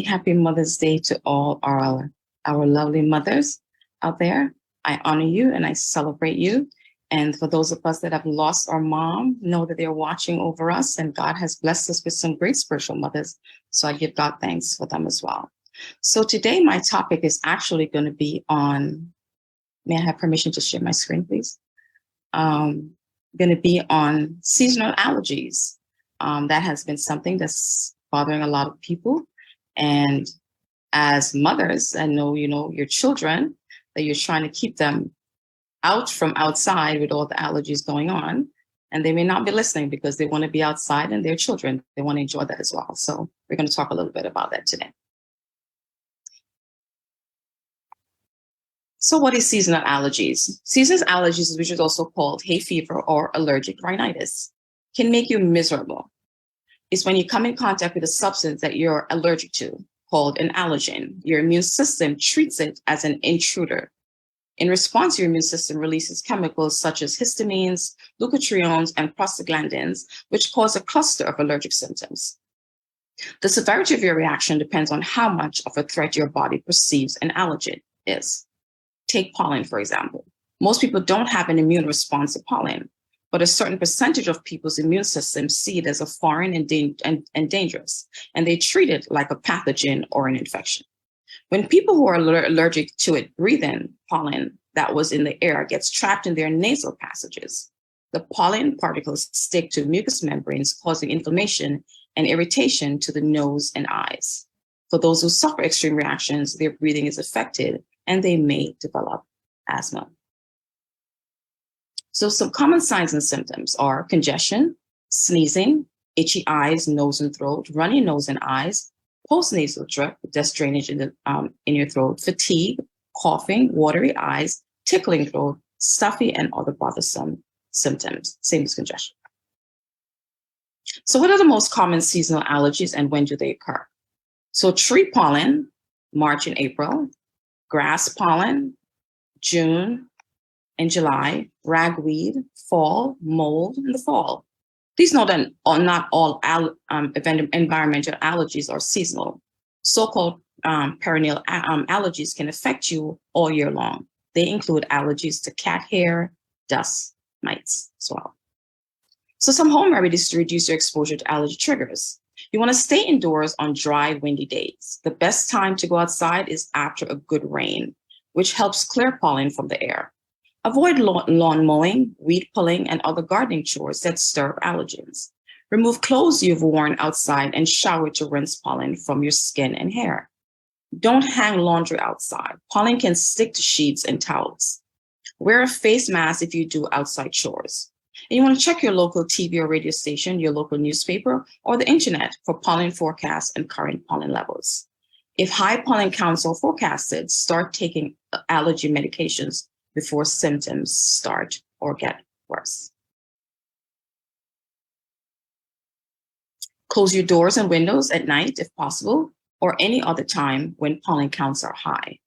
happy Mother's Day to all our lovely mothers out there. I honor you and I celebrate you. And for those of us that have lost our mom, know that they're watching over us, and God has blessed us with some great spiritual mothers. So I give God thanks for them as well. So today my topic is actually going to be on, may I have permission to share my screen, please? Going to be on seasonal allergies. That has been something that's bothering a lot of people. And as mothers, I know you know your children, that you're trying to keep them out from outside with all the allergies going on. And they may not be listening because they want to be outside, and their children, they want to enjoy that as well. So we're going to talk a little bit about that today. So what is seasonal allergies? Seasonal allergies, which is also called hay fever or allergic rhinitis, can make you miserable. It's when you come in contact with a substance that you're allergic to, called an allergen. Your immune system treats it as an intruder. In response, your immune system releases chemicals such as histamines, leukotrienes, and prostaglandins, which cause a cluster of allergic symptoms. The severity of your reaction depends on how much of a threat your body perceives an allergen is. Take pollen, for example. Most people don't have an immune response to pollen, but a certain percentage of people's immune system see it as a foreign and dangerous, and they treat it like a pathogen or an infection. When people who are allergic to it breathe in pollen that was in the air gets trapped in their nasal passages. The pollen particles stick to mucous membranes, causing inflammation and irritation to the nose and eyes. For those who suffer extreme reactions, their breathing is affected and they may develop asthma. So some common signs and symptoms are congestion, sneezing, itchy eyes, nose and throat, runny nose and eyes, postnasal drip, dust drainage in your throat, fatigue, coughing, watery eyes, tickling throat, stuffy, and other bothersome symptoms, same as congestion. So what are the most common seasonal allergies and when do they occur? So tree pollen, March and April, grass pollen, June and July, ragweed, fall, mold in the fall. Please note that not all environmental allergies are seasonal. So-called perennial allergies can affect you all year long. They include allergies to cat hair, dust, mites as well. So some home remedies to reduce your exposure to allergy triggers. You want to stay indoors on dry, windy days. The best time to go outside is after a good rain, which helps clear pollen from the air. Avoid lawn mowing, weed pulling, and other gardening chores that stir up allergens. Remove clothes you've worn outside and shower to rinse pollen from your skin and hair. Don't hang laundry outside. Pollen can stick to sheets and towels. Wear a face mask if you do outside chores. And you want to check your local TV or radio station, your local newspaper, or the internet for pollen forecasts and current pollen levels. If high pollen counts are forecasted, start taking allergy medications before symptoms start or get worse. Close your doors and windows at night if possible, or any other time when pollen counts are high.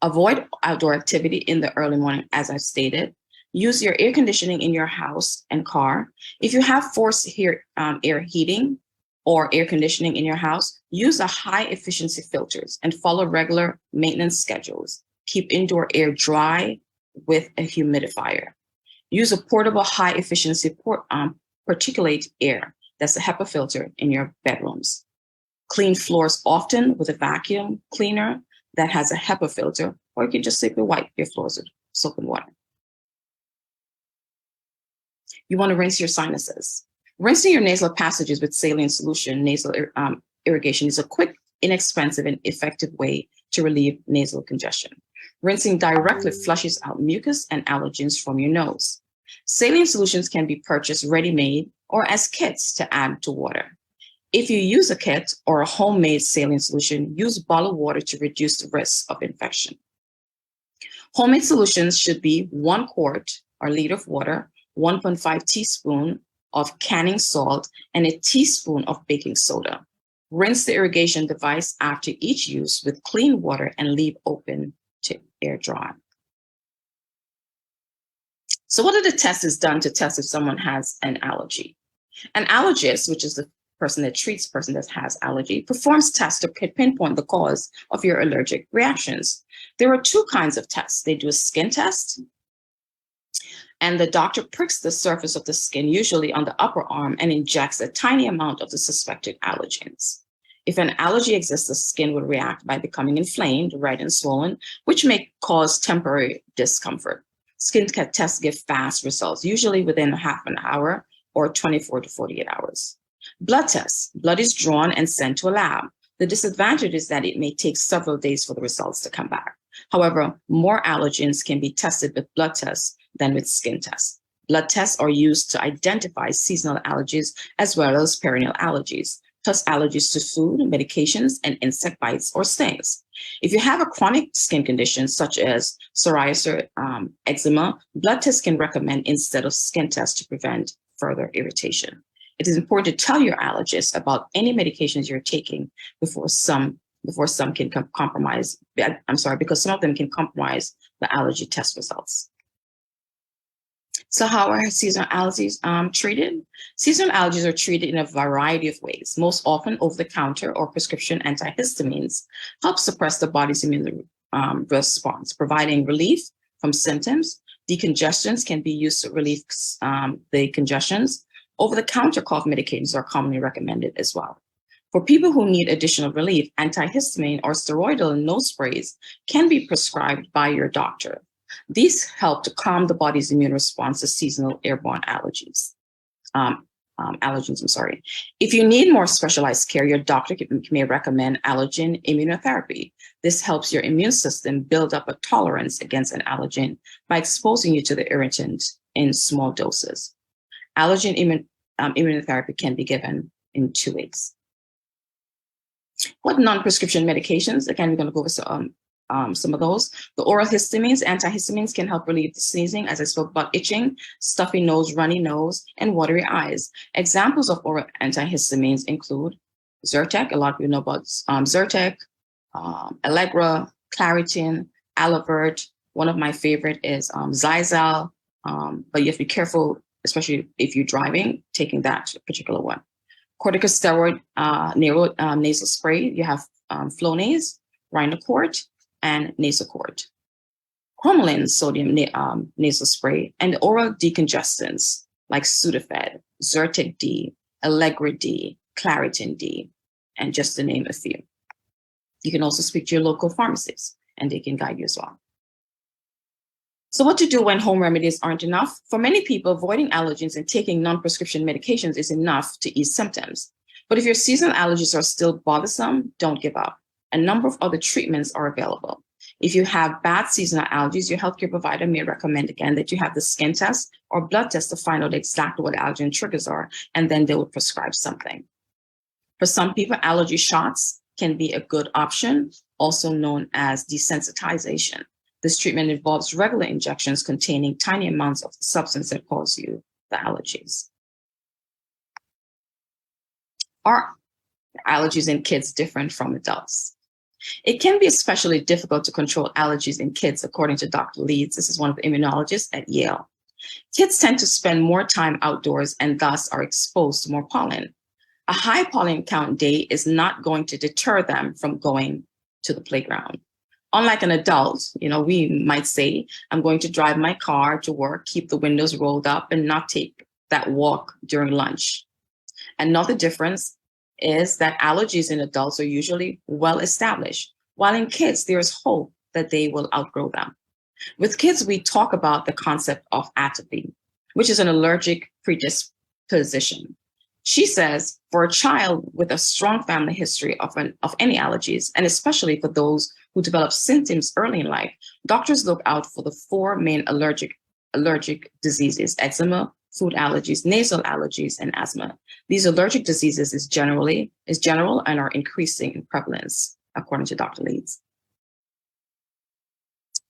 Avoid outdoor activity in the early morning, as I've stated. Use your air conditioning in your house and car. If you have forced air heating or air conditioning in your house, use a high efficiency filters and follow regular maintenance schedules. Keep indoor air dry with a humidifier. Use a portable high efficiency particulate air, that's a HEPA filter, in your bedrooms. Clean floors often with a vacuum cleaner that has a HEPA filter, or you can just simply wipe your floors with soap and water. You want to rinse your sinuses. Rinsing your nasal passages with saline solution, nasal irrigation, is a quick, inexpensive, and effective way to relieve nasal congestion. Rinsing directly flushes out mucus and allergens from your nose. Saline solutions can be purchased ready-made or as kits to add to water. If you use a kit or a homemade saline solution, use bottled water to reduce the risk of infection. Homemade solutions should be 1 quart or liter of water, 1.5 teaspoon of canning salt, and a teaspoon of baking soda. Rinse the irrigation device after each use with clean water and leave open to air dry. So what are the tests done to test if someone has an allergy? An allergist, which is the person that treats a person that has allergy, performs tests to pinpoint the cause of your allergic reactions. There are two kinds of tests. They do a skin test, and the doctor pricks the surface of the skin, usually on the upper arm, and injects a tiny amount of the suspected allergens. If an allergy exists, the skin will react by becoming inflamed, red, and swollen, which may cause temporary discomfort. Skin tests give fast results, usually within half an hour or 24 to 48 hours. Blood tests. Blood is drawn and sent to a lab. The disadvantage is that it may take several days for the results to come back. However, more allergens can be tested with blood tests than with skin tests. Blood tests are used to identify seasonal allergies as well as perennial allergies, plus allergies to food, medications, and insect bites or stings. If you have a chronic skin condition such as psoriasis, eczema, blood tests can recommend instead of skin tests to prevent further irritation. It is important to tell your allergist about any medications you're taking because some of them can compromise the allergy test results. So how are seasonal allergies treated? Seasonal allergies are treated in a variety of ways. Most often, over-the-counter or prescription antihistamines help suppress the body's immune response, providing relief from symptoms. Decongestants can be used to relieve the congestions. Over-the-counter cough medications are commonly recommended as well. For people who need additional relief, antihistamine or steroidal nose sprays can be prescribed by your doctor. These help to calm the body's immune response to seasonal airborne allergens. If you need more specialized care, your doctor may recommend allergen immunotherapy. This helps your immune system build up a tolerance against an allergen by exposing you to the irritant in small doses. Allergen immunotherapy can be given in 2 weeks. What non-prescription medications? Again, we're going to go over some of those. The oral histamines, antihistamines can help relieve the sneezing, as I spoke about, itching, stuffy nose, runny nose, and watery eyes. Examples of oral antihistamines include Zyrtec. A lot of people know about Zyrtec, Allegra, Claritin, Alavert. One of my favorite is Zizal, but you have to be careful, especially if you're driving, taking that particular one. Corticosteroid nasal spray. You have Flonase, Rhinocort, and Nasacort. Cromolyn sodium nasal spray, and oral decongestants like Sudafed, Zyrtec D, Allegra D, Claritin D, and just to name a few. You can also speak to your local pharmacist, and they can guide you as well. So what to do when home remedies aren't enough? For many people, avoiding allergens and taking non-prescription medications is enough to ease symptoms. But if your seasonal allergies are still bothersome, don't give up. A number of other treatments are available. If you have bad seasonal allergies, your healthcare provider may recommend again that you have the skin test or blood test to find out exactly what allergen triggers are, and then they will prescribe something. For some people, allergy shots can be a good option, also known as desensitization. This treatment involves regular injections containing tiny amounts of the substance that causes you the allergies. Are allergies in kids different from adults? It can be especially difficult to control allergies in kids, according to Dr. Leeds. This is one of the immunologists at Yale. Kids tend to spend more time outdoors and thus are exposed to more pollen. A high pollen count day is not going to deter them from going to the playground. Unlike an adult, we might say, I'm going to drive my car to work, keep the windows rolled up, and not take that walk during lunch. Another difference is that allergies in adults are usually well established, while in kids, there is hope that they will outgrow them. With kids, we talk about the concept of atopy, which is an allergic predisposition. She says, for a child with a strong family history of any allergies, and especially for those who develop symptoms early in life, doctors look out for the 4 main allergic diseases: eczema, food allergies, nasal allergies, and asthma. These allergic diseases is general and are increasing in prevalence, according to Dr. Leeds.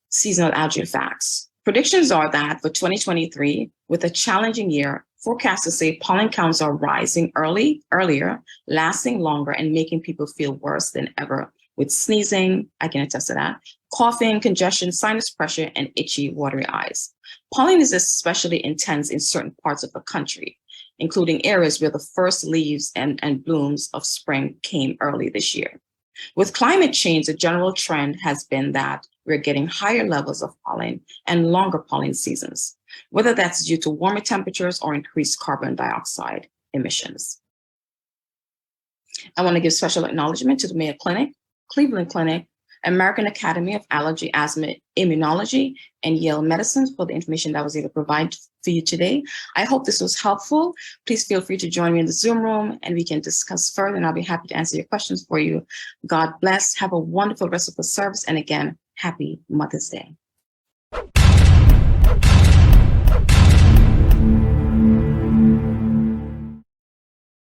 Seasonal allergy facts. Predictions are that for 2023, with a challenging year, forecasters say pollen counts are rising earlier, lasting longer, and making people feel worse than ever with sneezing, I can attest to that, coughing, congestion, sinus pressure, and itchy, watery eyes. Pollen is especially intense in certain parts of the country. including areas where the first leaves and blooms of spring came early this year. With climate change, the general trend has been that we're getting higher levels of pollen and longer pollen seasons, whether that's due to warmer temperatures or increased carbon dioxide emissions. I want to give special acknowledgement to the Mayo Clinic, Cleveland Clinic, American Academy of Allergy, Asthma, Immunology, and Yale Medicine for the information that I was able to provide for you today. I hope this was helpful. Please feel free to join me in the Zoom room and we can discuss further, and I'll be happy to answer your questions for you. God bless. Have a wonderful rest of the service. And again, happy Mother's Day.